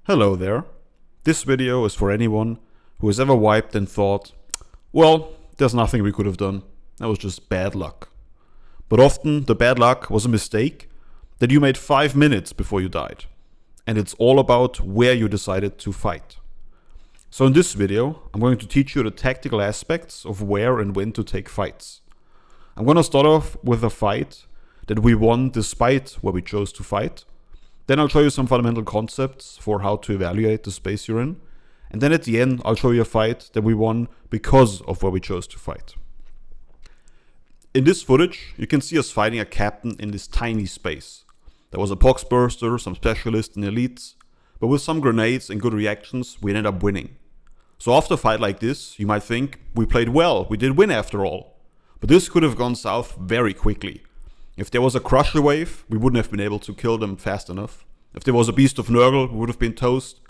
Hello there. This video is for anyone who has ever wiped and thought, well, there's nothing we could have done. That was just bad luck. But often the bad luck was a mistake that you made 5 minutes before you died. And it's all about where you decided to fight. So in this video, I'm going to teach you the tactical aspects of where and when to take fights. I'm going to start off with a fight that we won despite where we chose to fight. Then I'll show you some fundamental concepts for how to evaluate the space you're in. And then at the end, I'll show you a fight that we won because of where we chose to fight. In this footage, you can see us fighting a captain in this tiny space. There was a poxburster, some specialists and elites, but with some grenades and good reactions, we ended up winning. So after a fight like this, you might think, we played well, we did win after all. But this could have gone south very quickly. If there was a crusher wave, we wouldn't have been able to kill them fast enough. If there was a beast of Nurgle, we would have been toast.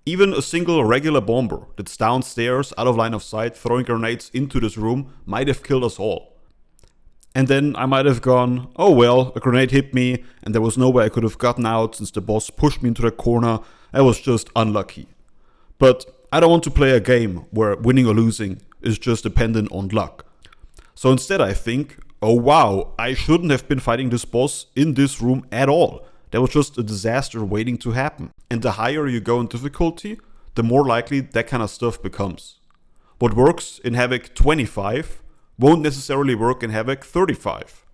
Even a single regular bomber that's downstairs, out of line of sight, throwing grenades into this room might have killed us all. And then I might have gone, oh well, a grenade hit me and there was no way I could have gotten out since the boss pushed me into the corner. I was just unlucky. But I don't want to play a game where winning or losing is just dependent on luck. So instead I think, oh wow, I shouldn't have been fighting this boss in this room at all. That was just a disaster waiting to happen. And the higher you go in difficulty, the more likely that kind of stuff becomes. What works in Havoc 25 won't necessarily work in Havoc 35.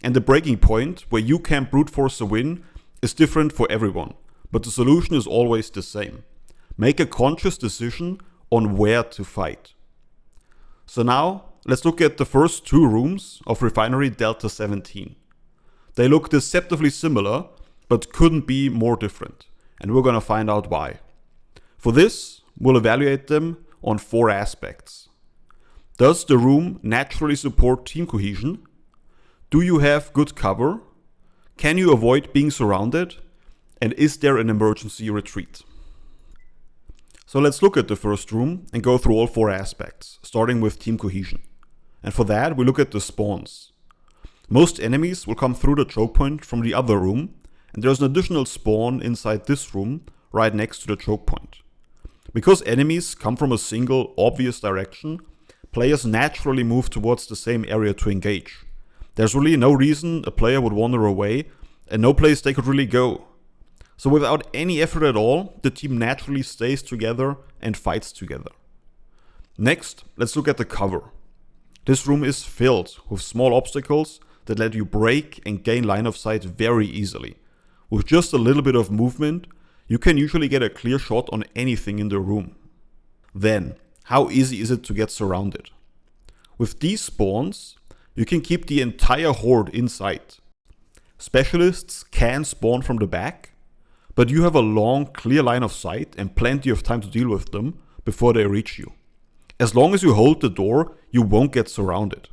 And the breaking point where you can brute force a win is different for everyone. But the solution is always the same. Make a conscious decision on where to fight. So now, let's look at the first two rooms of Refinery Delta 17. They look deceptively similar, but couldn't be more different. And we're gonna find out why. For this, we'll evaluate them on 4 aspects. Does the room naturally support team cohesion? Do you have good cover? Can you avoid being surrounded? And is there an emergency retreat? So let's look at the first room and go through all 4 aspects, starting with team cohesion. And for that, we look at the spawns. Most enemies will come through the choke point from the other room, and there's an additional spawn inside this room right next to the choke point. Because enemies come from a single, obvious direction, players naturally move towards the same area to engage. There's really no reason a player would wander away, and no place they could really go. So without any effort at all, the team naturally stays together and fights together. Next, let's look at the cover. This room is filled with small obstacles that let you break and gain line of sight very easily. With just a little bit of movement, you can usually get a clear shot on anything in the room. Then, how easy is it to get surrounded? With these spawns, you can keep the entire horde in sight. Specialists can spawn from the back, but you have a long, clear line of sight and plenty of time to deal with them before they reach you. As long as you hold the door, you won't get surrounded.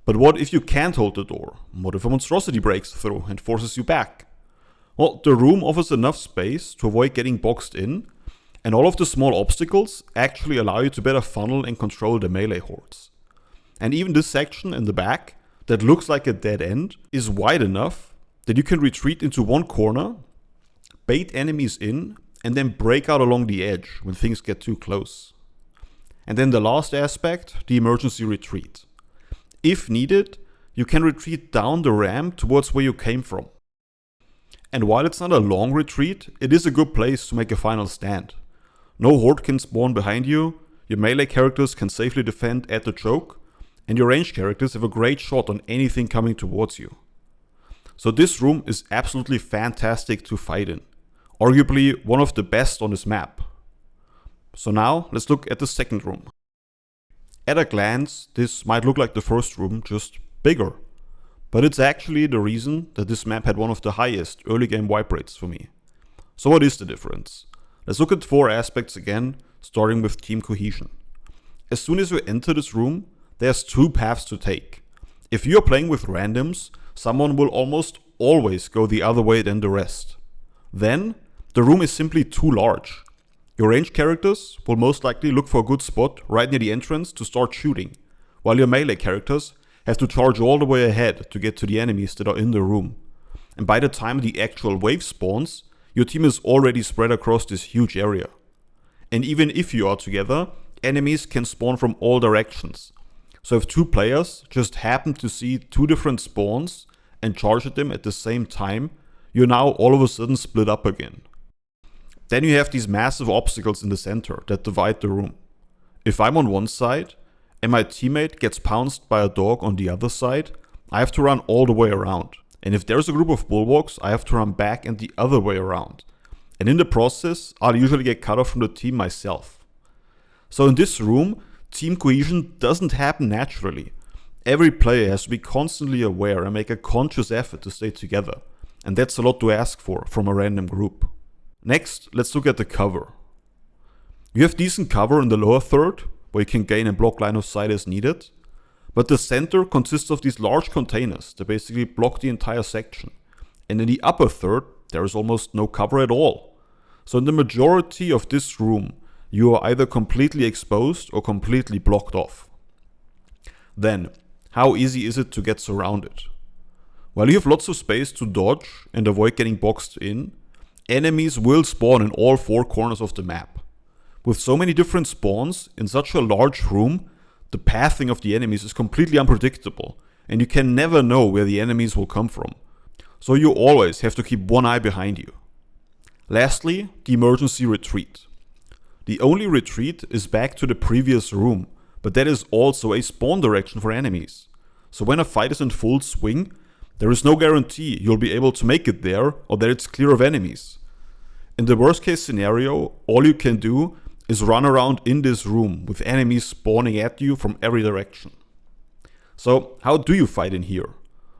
But what if you can't hold the door? What if a monstrosity breaks through and forces you back? Well, the room offers enough space to avoid getting boxed in, and all of the small obstacles actually allow you to better funnel and control the melee hordes. And even this section in the back, that looks like a dead end, is wide enough that you can retreat into one corner, bait enemies in, and then break out along the edge when things get too close. And then the last aspect, the emergency retreat. If needed, you can retreat down the ramp towards where you came from. And while it's not a long retreat, it is a good place to make a final stand. No horde can spawn behind you, your melee characters can safely defend at the choke, and your ranged characters have a great shot on anything coming towards you. So this room is absolutely fantastic to fight in. Arguably one of the best on this map. So now, let's look at the second room. At a glance, this might look like the first room, just bigger. But it's actually the reason that this map had one of the highest early game wipe rates for me. So what is the difference? Let's look at 4 aspects again, starting with team cohesion. As soon as you enter this room, there's 2 paths to take. If you're playing with randoms, someone will almost always go the other way than the rest. Then, the room is simply too large. Your ranged characters will most likely look for a good spot right near the entrance to start shooting, while your melee characters have to charge all the way ahead to get to the enemies that are in the room. And by the time the actual wave spawns, your team is already spread across this huge area. And even if you are together, enemies can spawn from all directions. So if two players just happen to see two different spawns and charge at them at the same time, you're now all of a sudden split up again. Then you have these massive obstacles in the center that divide the room. If I'm on one side and my teammate gets pounced by a dog on the other side, I have to run all the way around. And if there's a group of bulwarks, I have to run back and the other way around. And in the process, I'll usually get cut off from the team myself. So in this room, team cohesion doesn't happen naturally. Every player has to be constantly aware and make a conscious effort to stay together. And that's a lot to ask for from a random group. Next, let's look at the cover. You have decent cover in the lower third, where you can gain and block line of sight as needed. But the center consists of these large containers that basically block the entire section. And in the upper third, there is almost no cover at all. So in the majority of this room, you are either completely exposed or completely blocked off. Then, how easy is it to get surrounded? While you have lots of space to dodge and avoid getting boxed in, enemies will spawn in all four corners of the map. With so many different spawns in such a large room, the pathing of the enemies is completely unpredictable, and you can never know where the enemies will come from. So you always have to keep one eye behind you. Lastly, the emergency retreat. The only retreat is back to the previous room, but that is also a spawn direction for enemies. So when a fight is in full swing, there is no guarantee you'll be able to make it there or that it's clear of enemies. In the worst case scenario, all you can do is run around in this room with enemies spawning at you from every direction. So how do you fight in here?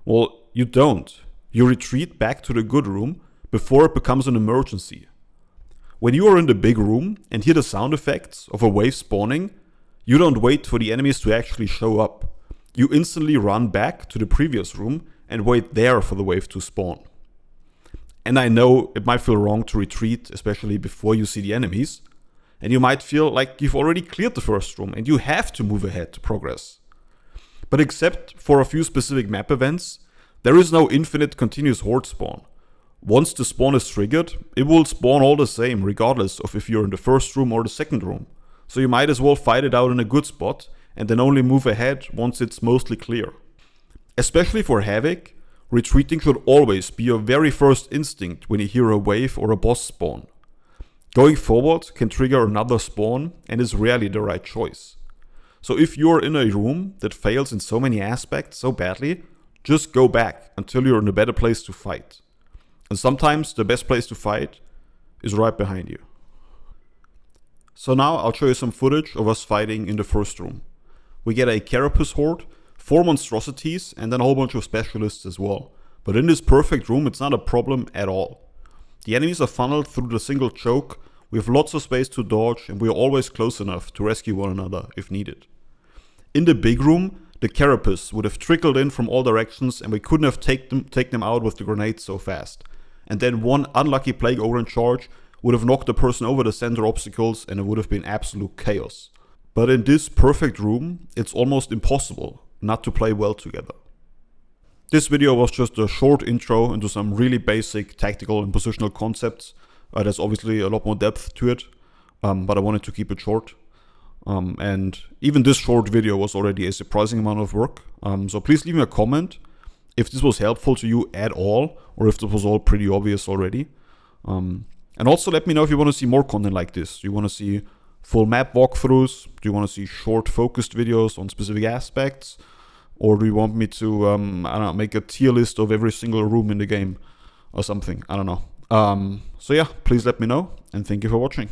Well, you don't. You retreat back to the good room before it becomes an emergency. When you are in the big room and hear the sound effects of a wave spawning, you don't wait for the enemies to actually show up. You instantly run back to the previous room and wait there for the wave to spawn. And I know it might feel wrong to retreat, especially before you see the enemies, and you might feel like you've already cleared the first room and you have to move ahead to progress. But except for a few specific map events, there is no infinite continuous horde spawn. Once the spawn is triggered, it will spawn all the same regardless of if you're in the first room or the second room. So you might as well fight it out in a good spot and then only move ahead once it's mostly clear. Especially for Havoc, retreating should always be your very first instinct when you hear a wave or a boss spawn. Going forward can trigger another spawn and is rarely the right choice. So if you're in a room that fails in so many aspects so badly, just go back until you're in a better place to fight. And sometimes the best place to fight is right behind you. So now I'll show you some footage of us fighting in the first room. We get a Carapace horde, 4 monstrosities, and then a whole bunch of specialists as well. But in this perfect room, it's not a problem at all. The enemies are funneled through the single choke, we have lots of space to dodge, and we are always close enough to rescue one another if needed. In the big room, the Carapace would have trickled in from all directions and we couldn't have taken them out with the grenades so fast. And then one unlucky Plague Ogre in charge would have knocked the person over the center obstacles and it would have been absolute chaos. But in this perfect room, it's almost impossible not to play well together. This video was just a short intro into some really basic tactical and positional concepts. There's obviously a lot more depth to it, but I wanted to keep it short. And even this short video was already a surprising amount of work. So please leave me a comment if this was helpful to you at all, or if this was all pretty obvious already. And also let me know if you want to see more content like this. Do you want to see full map walkthroughs? Do you want to see short focused videos on specific aspects? Or do you want me to, I don't know, make a tier list of every single room in the game or something? I don't know. So yeah, please let me know, and thank you for watching.